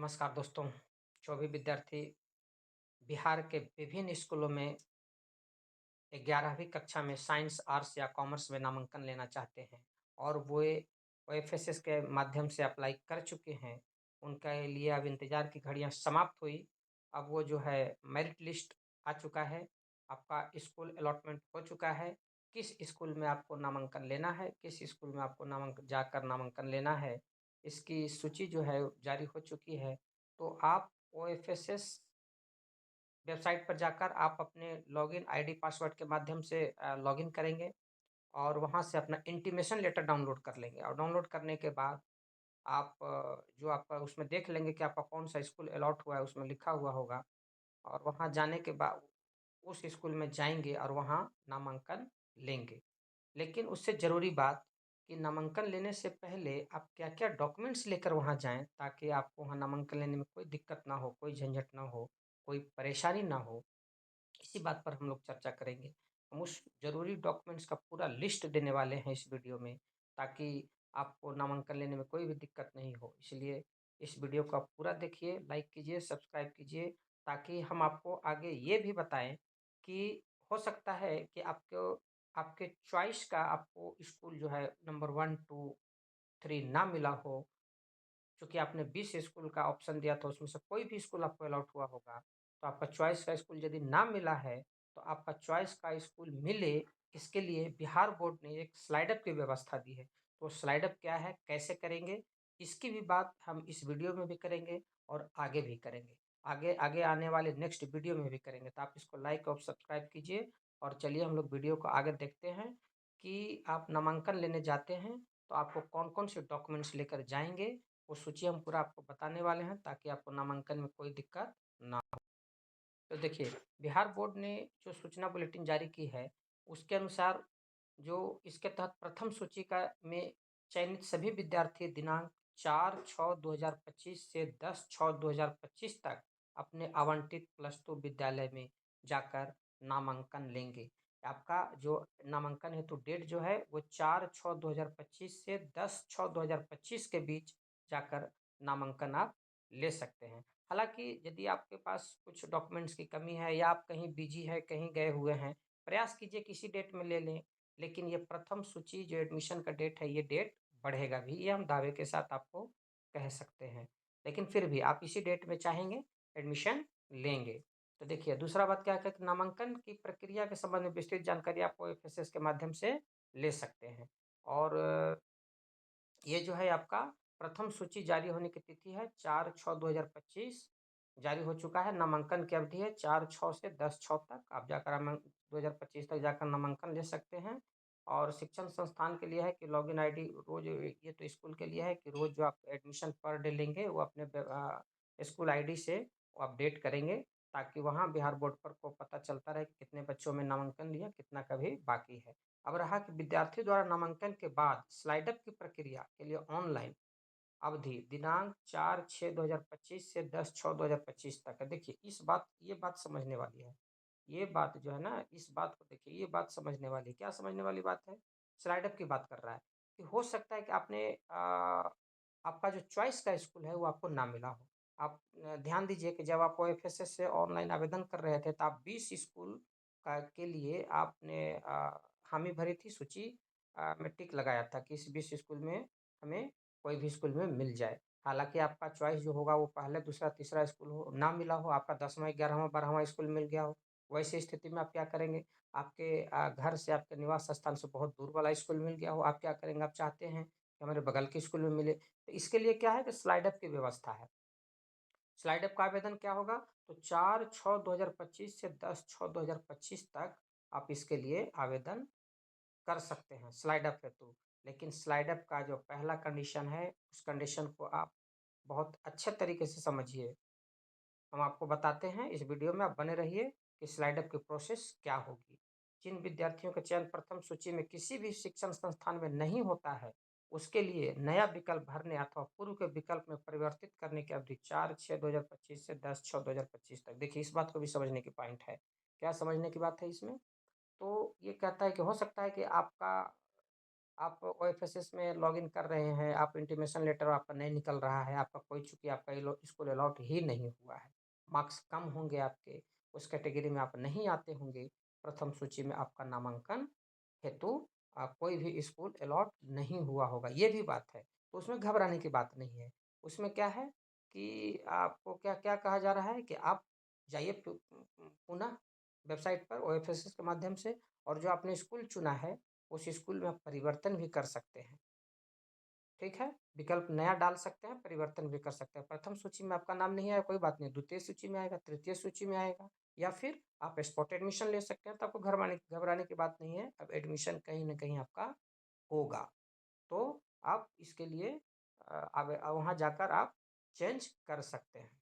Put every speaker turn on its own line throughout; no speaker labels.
नमस्कार दोस्तों, जो भी विद्यार्थी बिहार के विभिन्न स्कूलों में 11वीं कक्षा में साइंस, आर्ट्स या कॉमर्स में नामांकन लेना चाहते हैं और वे ओएफएसएस के माध्यम से अप्लाई कर चुके हैं, उनके लिए अब इंतज़ार की घड़ियाँ समाप्त हुई। अब वो जो है मेरिट लिस्ट आ चुका है, आपका स्कूल अलॉटमेंट हो चुका है, किस स्कूल में आपको नामांकन लेना है, किस स्कूल में आपको नामांकन लेना है, इसकी सूची जो है जारी हो चुकी है। तो आप ओएफएसएस वेबसाइट पर जाकर आप अपने लॉगिन आईडी पासवर्ड के माध्यम से लॉगिन करेंगे और वहाँ से अपना इंटीमेशन लेटर डाउनलोड कर लेंगे और डाउनलोड करने के बाद आप जो आपका उसमें देख लेंगे कि आपका कौन-सा स्कूल अलॉट हुआ है, उसमें लिखा हुआ होगा और वहाँ जाने के बाद उस स्कूल में जाएँगे और वहाँ नामांकन लेंगे। लेकिन उससे ज़रूरी बात कि नामांकन लेने से पहले आप क्या-क्या डॉक्यूमेंट्स लेकर वहाँ जाएँ, ताकि आपको वहाँ नामांकन लेने में कोई दिक्कत ना हो, कोई झंझट ना हो, कोई परेशानी ना हो। इसी बात पर हम लोग चर्चा करेंगे। हम उस ज़रूरी डॉक्यूमेंट्स का पूरा लिस्ट देने वाले हैं इस वीडियो में, ताकि आपको नामांकन लेने में कोई भी दिक्कत नहीं हो। इसलिए इस वीडियो को आप पूरा देखिए, लाइक कीजिए, सब्सक्राइब कीजिए, ताकि हम आपको आगे ये भी बताएँ कि हो सकता है कि आपको आपके चॉइस का आपको स्कूल जो है नंबर 1, 2, 3 ना मिला हो। चूँकि आपने 20 स्कूल का ऑप्शन दिया था, उसमें से कोई भी स्कूल आपको अलॉट हुआ होगा, तो आपका चॉइस का स्कूल यदि ना मिला है, तो आपका चॉइस का स्कूल मिले, इसके लिए बिहार बोर्ड ने एक स्लाइड अप की व्यवस्था दी है। तो स्लाइड अप क्या है, कैसे करेंगे, इसकी भी बात हम इस वीडियो में भी करेंगे और आगे भी करेंगे। आगे आगे आने वाले नेक्स्ट वीडियो में भी करेंगे, तो आप इसको लाइक और सब्सक्राइब कीजिए और चलिए हम लोग वीडियो को आगे देखते हैं कि आप नामांकन लेने जाते हैं, तो आपको कौन-कौन से डॉक्यूमेंट्स लेकर जाएँगे, वो सूची हम पूरा आपको बताने वाले हैं, ताकि आपको नामांकन में कोई दिक्कत ना हो। तो देखिए, बिहार बोर्ड ने जो सूचना बुलेटिन जारी की है, उसके अनुसार जो इसके तहत प्रथम सूची का में चयनित सभी विद्यार्थी दिनांक 4/6/2025 से 10/6/2025 तक अपने आवंटित +2 विद्यालय में जाकर नामांकन लेंगे। आपका जो नामांकन हेतु डेट जो है वो 4/6/2025 से 10/6/2025 के बीच जाकर नामांकन आप ले सकते हैं। हालाँकि यदि आपके पास कुछ डॉक्यूमेंट्स की कमी है या आप कहीं बिज़ी हैं, कहीं गए हुए हैं, प्रयास कीजिए किसी डेट में ले लें। लेकिन ये प्रथम सूची जो एडमिशन का डेट है, ये डेट बढ़ेगा भी, ये हम दावे के साथ आपको कह सकते हैं। लेकिन फिर भी आप इसी डेट में चाहेंगे एडमिशन लेंगे। तो देखिए, दूसरा बात क्या है कि नामांकन की प्रक्रिया के संबंध में विस्तृत जानकारी आप ओएफएसएस के माध्यम से ले सकते हैं और ये जो है आपका प्रथम सूची जारी होने की तिथि है 4/6/2025 जारी हो चुका है। नामांकन की अवधि है 4/6 से 10/6 तक। आप जाकर 2025 तक जाकर नामांकन ले सकते हैं और शिक्षण संस्थान के लिए है कि लॉगिन आईडी रोज़ ये तो स्कूल के लिए है कि रोज़ जो आप एडमिशन पर डे लेंगे वो अपने स्कूल आईडी से वो अपडेट करेंगे, ताकि वहाँ बिहार बोर्ड पर को पता चलता रहे कि कितने बच्चों में नामांकन लिया, कितना का भी बाकी है। अब रहा कि विद्यार्थी द्वारा नामांकन के बाद स्लाइड अप की प्रक्रिया के लिए ऑनलाइन अवधि दिनांक 4/6/2025 से 10/6/2025 तक है। देखिए, ये बात समझने वाली है। ये बात जो है ना, इस बात को देखिए, ये बात समझने वाली है। क्या समझने वाली बात है? स्लाइड अप की बात कर रहा है कि हो सकता है कि आपका जो चॉइस का स्कूल है, वो आपको ना मिला हो। आप ध्यान दीजिए कि जब आप ओएफएसएस से ऑनलाइन आवेदन कर रहे थे, तो आप 20 स्कूल का के लिए आपने हामी भरी थी, सूची में टिक लगाया था कि इस 20 स्कूल में हमें कोई भी स्कूल में मिल जाए। हालाँकि आपका चॉइस जो होगा वो पहला, दूसरा, तीसरा स्कूल हो, ना मिला हो, आपका 10वाँ, 11वाँ, 12वाँ स्कूल मिल गया हो। वैसी स्थिति में आप क्या करेंगे? आपके घर से, आपके निवास स्थान से बहुत दूर वाला स्कूल मिल गया हो, आप क्या करेंगे? आप चाहते हैं कि हमारे बगल के स्कूल में मिले, तो इसके लिए क्या है कि स्लाइड अप की व्यवस्था है। स्लाइड अप का आवेदन क्या होगा? तो 4/6/2025 से 10/6/2025 तक आप इसके लिए आवेदन कर सकते हैं स्लाइड अप हेतु। लेकिन स्लाइड अप का जो पहला कंडीशन है, उस कंडीशन को आप बहुत अच्छे तरीके से समझिए। हम आपको बताते हैं, इस वीडियो में आप बने रहिए कि स्लाइड अप की प्रोसेस क्या होगी। जिन विद्यार्थियों का चयन प्रथम सूची में किसी भी शिक्षण संस्थान में नहीं होता है, उसके लिए नया विकल्प भरने अथवा पूर्व के विकल्प में परिवर्तित करने की अवधि 4/6/2025 से 10/6/2025 तक। देखिए, इस बात को भी समझने की पॉइंट है। क्या समझने की बात है इसमें? तो ये कहता है कि हो सकता है कि आपका आप ओएफएसएस में लॉगिन कर रहे हैं, आप इंटीमेशन लेटर आपका नहीं निकल रहा है, आपका कोई चूँकि आपका स्कूल अलॉट ही नहीं हुआ है, मार्क्स कम होंगे आपके, उस कैटेगरी में आप नहीं आते होंगे, प्रथम सूची में आपका नामांकन हेतु कोई भी स्कूल अलॉट नहीं हुआ होगा, ये भी बात है। तो उसमें घबराने की बात नहीं है। उसमें क्या है कि आपको क्या-क्या कहा जा रहा है कि आप जाइए पुनः वेबसाइट पर ओएफएसएस के माध्यम से, और जो आपने स्कूल चुना है, उस स्कूल में आप परिवर्तन भी कर सकते हैं। ठीक है? विकल्प नया डाल सकते हैं, परिवर्तन भी कर सकते हैं। प्रथम सूची में आपका नाम नहीं आया, कोई बात नहीं, द्वितीय सूची में आएगा, तृतीय सूची में आएगा, या फिर आप स्पॉट एडमिशन ले सकते हैं, तो आपको घबराने की बात नहीं है। अब एडमिशन कहीं न कहीं आपका होगा। तो आप इसके लिए अब वहाँ जाकर आप चेंज कर सकते हैं।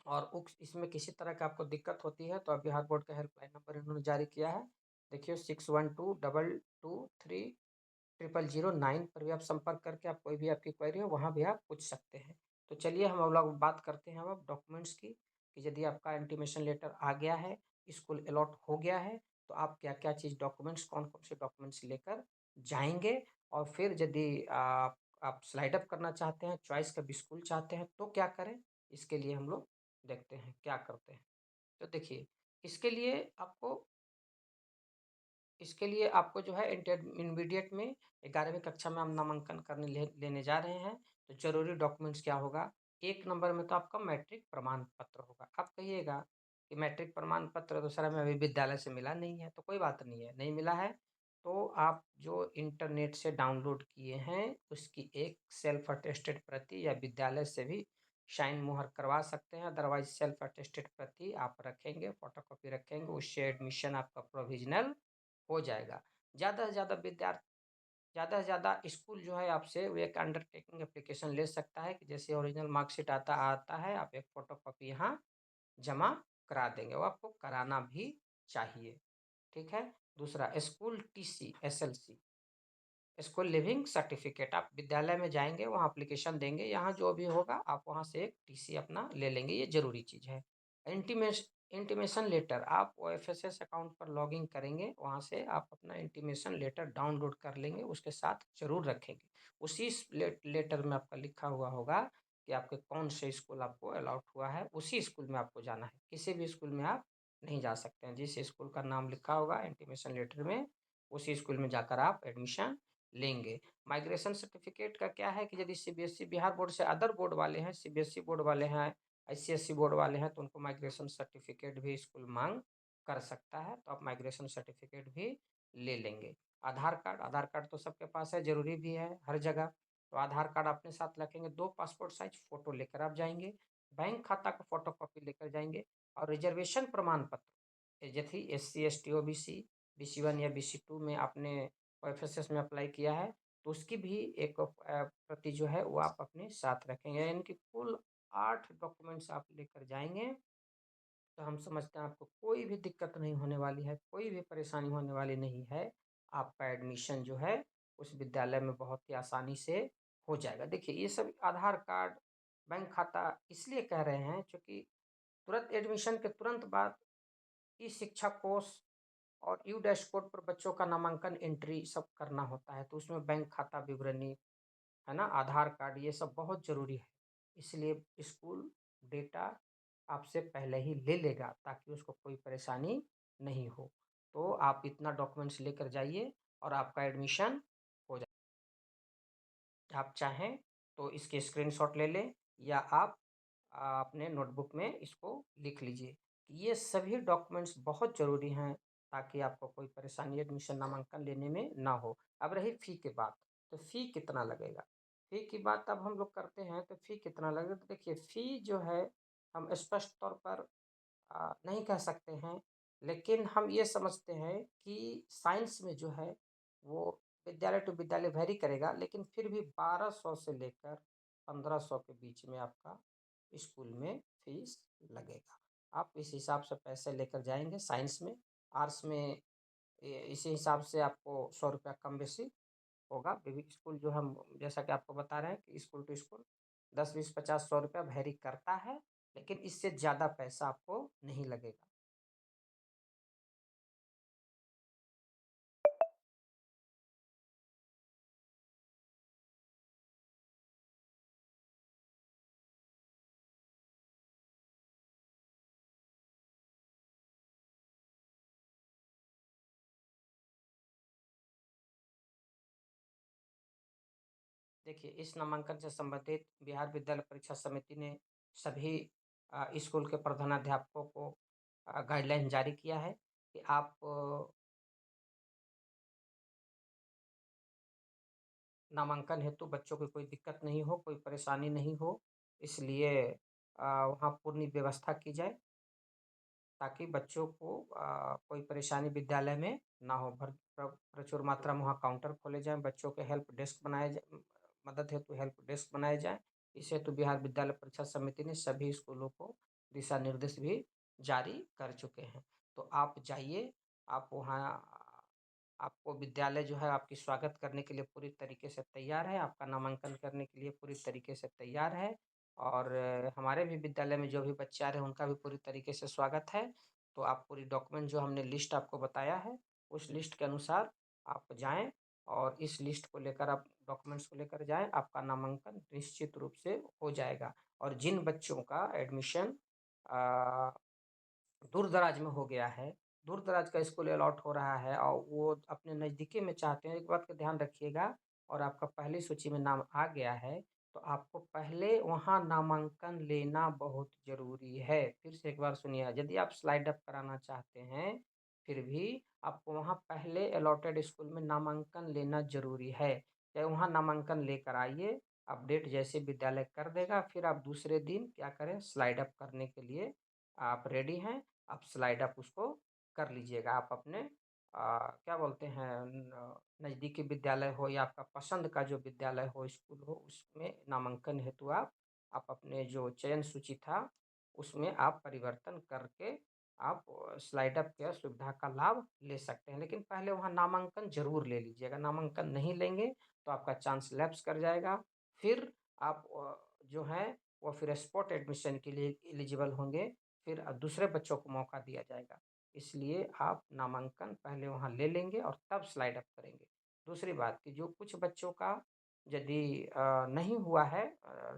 और उक्स इसमें किसी तरह का आपको दिक्कत होती है, तो आप बिहार बोर्ड का हेल्पलाइन नंबर इन्होंने जारी किया है। देखिए 6122230009 पर भी आप संपर्क करके आप कोई भी आपकी क्वेरी हो, वहाँ भी आप पूछ सकते हैं। तो चलिए हम लोग बात करते हैं अब डॉक्यूमेंट्स की, कि यदि आपका इंटीमेशन लेटर आ गया है, स्कूल अलॉट हो गया है, तो आप क्या-क्या चीज़ डॉक्यूमेंट्स कौन-कौन से डॉक्यूमेंट्स लेकर जाएँगे, और फिर यदि आप स्लाइड अप करना चाहते हैं, चॉइस का भी स्कूल चाहते हैं, तो क्या करें? इसके लिए हम लोग देखते हैं क्या करते हैं। तो देखिए, इसके लिए आपको इसके लिए आपको जो है इंटरमीडिएट में 11वीं कक्षा में हम नामांकन करने लेने जा रहे हैं, तो ज़रूरी डॉक्यूमेंट्स क्या होगा? एक नंबर में तो आपका मैट्रिक प्रमाण पत्र होगा। आप कहिएगा कि मैट्रिक प्रमाण पत्र तो सर हमें अभी विद्यालय से मिला नहीं है, तो कोई बात नहीं है, नहीं मिला है, तो आप जो इंटरनेट से डाउनलोड किए हैं, उसकी एक सेल्फ अटेस्टेड प्रति या विद्यालय से भी शाइन मुहर करवा सकते हैं, अदरवाइज़ सेल्फ अटेस्टेड प्रति आप रखेंगे, फ़ोटोकॉपी रखेंगे, उससे एडमिशन आपका प्रोविज़नल हो जाएगा। ज़्यादा से ज़्यादा ज़्यादा से ज़्यादा स्कूल जो है आपसे वो एक अंडरटेकिंग एप्लीकेशन ले सकता है, कि जैसे ओरिजिनल मार्कशीट आता आता है, आप एक फ़ोटोकॉपी यहाँ जमा करा देंगे, वो आपको कराना भी चाहिए। ठीक है? दूसरा school TC SLC, school leaving certificate, आप विद्यालय में जाएँगे, वहाँ एप्लीकेशन देंगे, यहाँ जो भी होगा आप वहाँ से एक टीसी अपना ले लेंगे, ये ज़रूरी चीज़ है। इंटीमेशन लेटर, आप ओएफएसएस अकाउंट पर लॉगिन करेंगे, वहाँ से आप अपना इंटीमेशन लेटर डाउनलोड कर लेंगे, उसके साथ ज़रूर रखेंगे। उसी लेटर में आपका लिखा हुआ होगा कि आपके कौन से स्कूल आपको अलॉट हुआ है, उसी स्कूल में आपको जाना है, किसी भी स्कूल में आप नहीं जा सकते हैं। जिस स्कूल का नाम लिखा होगा इंटीमेशन लेटर में, उसी स्कूल में जाकर आप एडमिशन लेंगे। माइग्रेशन सर्टिफिकेट का क्या है कि यदि सीबीएसई बिहार बोर्ड से अदर बोर्ड वाले हैं, सीबीएसई बोर्ड वाले हैं, आईसीएसई बोर्ड वाले हैं, तो उनको माइग्रेशन सर्टिफिकेट भी स्कूल मांग कर सकता है, तो आप माइग्रेशन सर्टिफिकेट भी ले लेंगे। आधार कार्ड तो सबके पास है, जरूरी भी है हर जगह, तो आधार कार्ड अपने साथ रखेंगे, 2 पासपोर्ट साइज फोटो लेकर आप जाएंगे, बैंक खाता का फोटो कॉपी लेकर जाएंगे, और रिजर्वेशन प्रमाण पत्र, यदि एससी एसटी ओबीसी BC1 या BC2 में आपने ओएफएसएस में अप्लाई किया है, तो उसकी भी एक प्रति जो है वो आप अपने साथ रखेंगे, यानी कि कुल 8 डॉक्यूमेंट्स आप लेकर जाएँगे, तो हम समझते हैं आपको कोई भी दिक्कत नहीं होने वाली है, कोई भी परेशानी होने वाली नहीं है। आपका एडमिशन जो है उस विद्यालय में बहुत ही आसानी से हो जाएगा। देखिए ये सब आधार कार्ड, बैंक खाता इसलिए कह रहे हैं क्योंकि तुरंत एडमिशन के तुरंत बाद ई-शिक्षा कोष और यू डैशबोर्ड पर बच्चों का नामांकन एंट्री सब करना होता है, तो उसमें बैंक खाता विवरणी, है ना, आधार कार्ड, ये सब बहुत ज़रूरी है। इसलिए स्कूल डेटा आपसे पहले ही ले लेगा ताकि उसको कोई परेशानी नहीं हो। तो आप इतना डॉक्यूमेंट्स लेकर जाइए और आपका एडमिशन हो जाए। आप चाहें तो इसके स्क्रीनशॉट ले लें, या आप अपने नोटबुक में इसको लिख लीजिए। ये सभी डॉक्यूमेंट्स बहुत ज़रूरी हैं ताकि आपको कोई परेशानी एडमिशन नामांकन लेने में ना हो। अब रही फ़ी की बात, तो फ़ी कितना लगेगा? फ़ी की बात अब हम लोग करते हैं, तो फ़ी कितना लगेगा? तो देखिए फ़ी जो है हम स्पष्ट तौर पर नहीं कह सकते हैं, लेकिन हम ये समझते हैं कि साइंस में जो है वो विद्यालय टू विद्यालय वेरी करेगा, लेकिन फिर भी 1200 से लेकर 1500 के बीच में आपका स्कूल में फीस लगेगा। आप इस हिसाब से पैसे लेकर जाएँगे साइंस में, आर्ट्स में इसी हिसाब से आपको ₹100 कम बेसी होगा। विविध स्कूल जो हम जैसा कि आपको बता रहे हैं कि स्कूल टू स्कूल 10, 20, 50, ₹100 वेरी करता है, लेकिन इससे ज़्यादा पैसा आपको नहीं लगेगा। देखिए, इस नामांकन से संबंधित बिहार विद्यालय परीक्षा समिति ने सभी स्कूल के प्रधानाध्यापकों को गाइडलाइन जारी किया है कि आप नामांकन हेतु बच्चों को कोई दिक्कत नहीं हो, कोई परेशानी नहीं हो, इसलिए वहाँ पूर्ण व्यवस्था की जाए ताकि बच्चों को कोई परेशानी विद्यालय में ना हो। प्रचुर मात्रा में वहाँ काउंटर खोले जाएँ, बच्चों के हेल्प डेस्क बनाए जाए, मदद हेतु हेल्प डेस्क बनाए जाएँ। इस हेतु बिहार विद्यालय परीक्षा समिति ने सभी स्कूलों को दिशा निर्देश भी जारी कर चुके हैं। तो आप जाइए, आप वहाँ आपको विद्यालय जो है आपकी स्वागत करने के लिए पूरी तरीके से तैयार है, आपका नामांकन करने के लिए पूरी तरीके से तैयार है और हमारे भी विद्यालय में जो भी बच्चे आ रहे हैं उनका भी पूरी तरीके से स्वागत है। तो आप पूरी डॉक्यूमेंट जो हमने लिस्ट आपको बताया है, उस लिस्ट के अनुसार आप जाएँ और इस लिस्ट को लेकर आप डॉक्यूमेंट्स को लेकर जाएँ, आपका नामांकन निश्चित रूप से हो जाएगा। और जिन बच्चों का एडमिशन अ दूर-दराज में हो गया है, दूर-दराज का स्कूल अलॉट हो रहा है और वो अपने नज़दीकी में चाहते हैं, एक बात का ध्यान रखिएगा और आपका पहली सूची में नाम आ गया है, तो आपको पहले वहाँ नामांकन लेना बहुत ज़रूरी है। फिर से एक बार सुनिए, यदि आप स्लाइड अप कराना चाहते हैं, फिर भी आपको वहाँ पहले अलॉटेड स्कूल में नामांकन लेना ज़रूरी है। चाहे वहाँ नामांकन लेकर आइए, अपडेट जैसे विद्यालय कर देगा, फिर आप दूसरे दिन क्या करें, स्लाइड अप करने के लिए आप रेडी हैं, आप स्लाइड अप उसको कर लीजिएगा। आप अपने क्या बोलते हैं नज़दीकी विद्यालय हो या आपका पसंद का जो विद्यालय हो, स्कूल हो, उसमें नामांकन हेतु आप अपने जो चयन सूची था, उसमें आप परिवर्तन करके आप स्लाइड अप की सुविधा का लाभ ले सकते हैं। लेकिन पहले वहाँ नामांकन ज़रूर ले लीजिएगा, नामांकन नहीं लेंगे तो आपका चांस लैप्स कर जाएगा। फिर आप जो है वो फिर स्पॉट एडमिशन के लिए एलिजिबल होंगे, फिर दूसरे बच्चों को मौका दिया जाएगा। इसलिए आप नामांकन पहले वहाँ ले लेंगे और तब स्लाइड अप करेंगे। दूसरी बात कि जो कुछ बच्चों का यदि नहीं हुआ है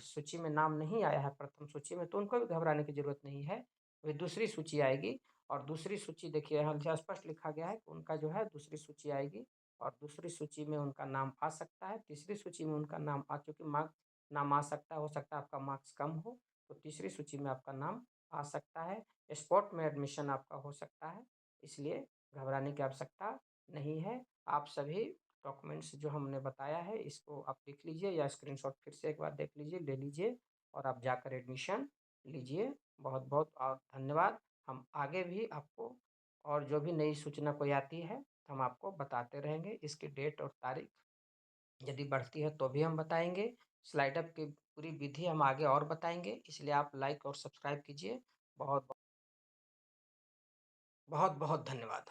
सूची में नाम नहीं आया है प्रथम सूची में, तो उनको भी घबराने की ज़रूरत नहीं है। वे दूसरी सूची आएगी और दूसरी सूची देखिए यहाँ जो स्पष्ट लिखा गया है कि उनका जो है दूसरी सूची आएगी और दूसरी सूची में उनका नाम आ सकता है, तीसरी सूची में उनका नाम आ चूँकि मार्क नाम आ सकता है, हो सकता है आपका मार्क्स कम हो, तो तीसरी सूची में आपका नाम आ सकता है। स्पॉट में एडमिशन आपका हो सकता है, इसलिए घबराने की आवश्यकता नहीं है। आप सभी डॉक्यूमेंट्स जो हमने बताया है, इसको आप लिख लीजिए या स्क्रीनशॉट फिर से एक बार देख लीजिए, ले लीजिए और आप जाकर एडमिशन लीजिए। बहुत-बहुत धन्यवाद। हम आगे भी आपको और जो भी नई सूचना कोई आती है, हम आपको बताते रहेंगे। इसकी डेट और तारीख यदि बढ़ती है तो भी हम बताएँगे। स्लाइड अप की पूरी विधि हम आगे और बताएँगे, इसलिए आप लाइक और सब्सक्राइब कीजिए। बहुत-बहुत बहुत-बहुत धन्यवाद।